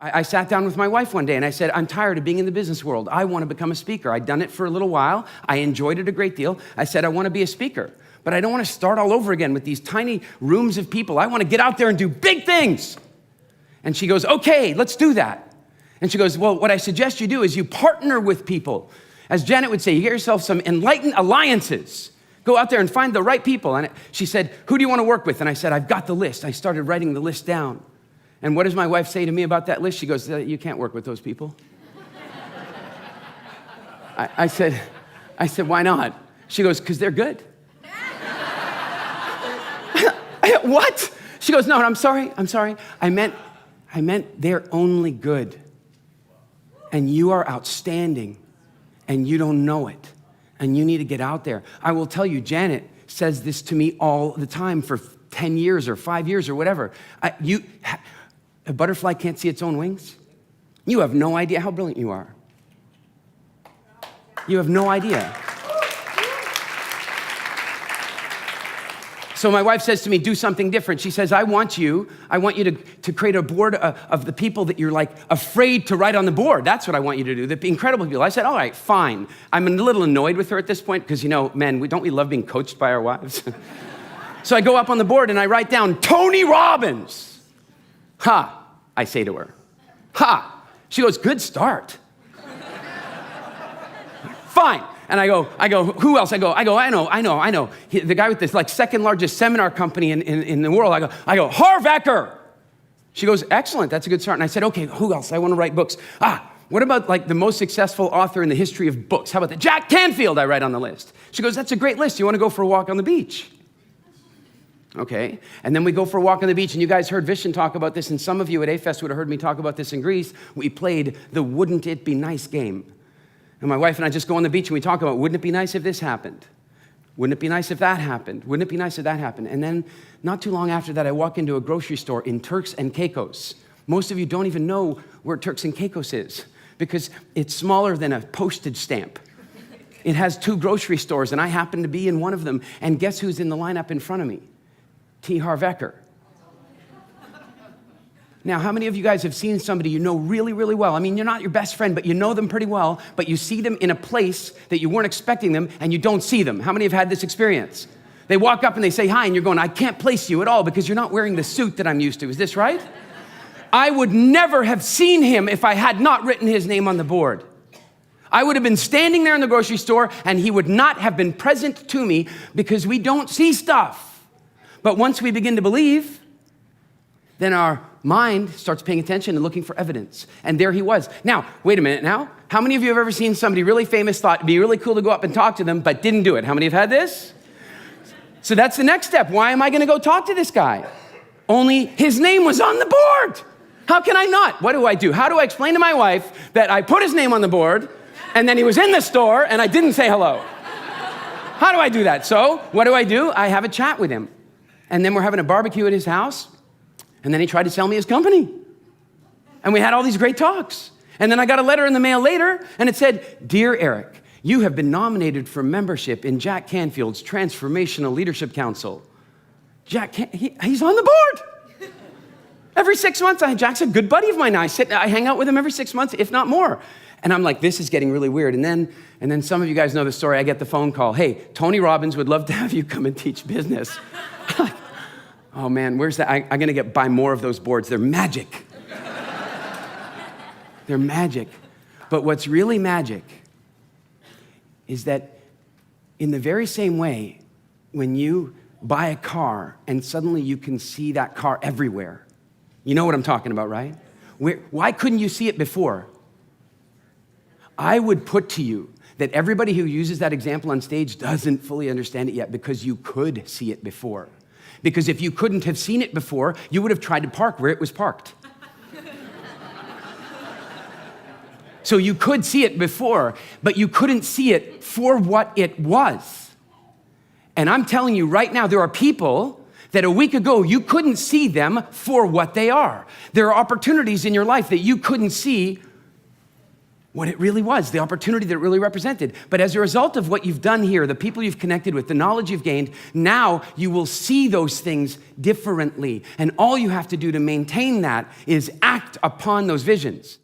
I sat down with my wife one day and I said, I'm tired of being in the business world. I want to become a speaker. I'd done it for a little while. I enjoyed it a great deal. I said, I want to be a speaker, but I don't want to start all over again with these tiny rooms of people. I want to get out there and do big things. And she goes, okay, let's do that. And she goes, well, what I suggest you do is you partner with people. As Janet would say, you get yourself some enlightened alliances. Go out there and find the right people. And she said, who do you want to work with? And I said, I've got the list. I started writing the list down. And what does my wife say to me about that list? She goes, you can't work with those people. I said, why not? She goes, because they're good. What? She goes, no, I'm sorry. I meant they're only good. And you are outstanding, and you don't know it. And you need to get out there. I will tell you, Janet says this to me all the time for 10 years or 5 years or whatever. A butterfly can't see its own wings? You have no idea how brilliant you are. You have no idea. So my wife says to me, do something different. She says, I want you to create a board of the people that you're like afraid to write on the board. That's what I want you to do, the incredible people. I said, all right, fine. I'm a little annoyed with her at this point because, men, don't we love being coached by our wives? So I go up on the board and I write down Tony Robbins. Ha, I say to her. Ha. She goes, good start. Fine. And I go, who else? I go, I know. The guy with this second largest seminar company in the world. I go, Harv Eker. She goes, excellent, that's a good start. And I said, okay, who else? I want to write books. What about the most successful author in the history of books? How about that? Jack Canfield, I write on the list. She goes, that's a great list. You want to go for a walk on the beach? Okay, and then we go for a walk on the beach, and you guys heard Vishen talk about this, and some of you at A-Fest would have heard me talk about this in Greece. We played the Wouldn't It Be Nice game. And my wife and I just go on the beach, and we talk about, wouldn't it be nice if this happened? Wouldn't it be nice if that happened? Wouldn't it be nice if that happened? And then not too long after that, I walk into a grocery store in Turks and Caicos. Most of you don't even know where Turks and Caicos is because it's smaller than a postage stamp. It has 2 grocery stores, and I happen to be in one of them. And guess who's in the lineup in front of me? T. Harv Eker. Now, how many of you guys have seen somebody you know really, really well? I mean, you're not your best friend, but you know them pretty well, but you see them in a place that you weren't expecting them, and you don't see them. How many have had this experience? They walk up and they say hi, and you're going, I can't place you at all because you're not wearing the suit that I'm used to. Is this right? I would never have seen him if I had not written his name on the board. I would have been standing there in the grocery store, and he would not have been present to me because we don't see stuff. But once we begin to believe, then our mind starts paying attention and looking for evidence. And there he was. Now, wait a minute now. How many of you have ever seen somebody really famous, thought it'd be really cool to go up and talk to them, but didn't do it? How many have had this? So that's the next step. Why am I going to go talk to this guy? Only his name was on the board. How can I not? What do? How do I explain to my wife that I put his name on the board and then he was in the store and I didn't say hello? How do I do that? So what do? I have a chat with him. And then we're having a barbecue at his house. And then he tried to sell me his company. And we had all these great talks. And then I got a letter in the mail later, and it said, Dear Eric, you have been nominated for membership in Jack Canfield's Transformational Leadership Council. He's on the board. Every 6 months, Jack's a good buddy of mine now. I hang out with him every 6 months, if not more. And I'm like, this is getting really weird. And then some of you guys know the story. I get the phone call. Hey, Tony Robbins would love to have you come and teach business. Oh man, where's that? I'm going to buy more of those boards. They're magic. They're magic. But what's really magic is that in the very same way, when you buy a car and suddenly you can see that car everywhere, you know what I'm talking about, right? Why couldn't you see it before? I would put to you that everybody who uses that example on stage doesn't fully understand it yet because you could see it before. Because if you couldn't have seen it before, you would have tried to park where it was parked. So you could see it before, but you couldn't see it for what it was. And I'm telling you right now, there are people that a week ago, you couldn't see them for what they are. There are opportunities in your life that you couldn't see what it really was, the opportunity that it really represented. But as a result of what you've done here, the people you've connected with, the knowledge you've gained, now you will see those things differently. And all you have to do to maintain that is act upon those visions.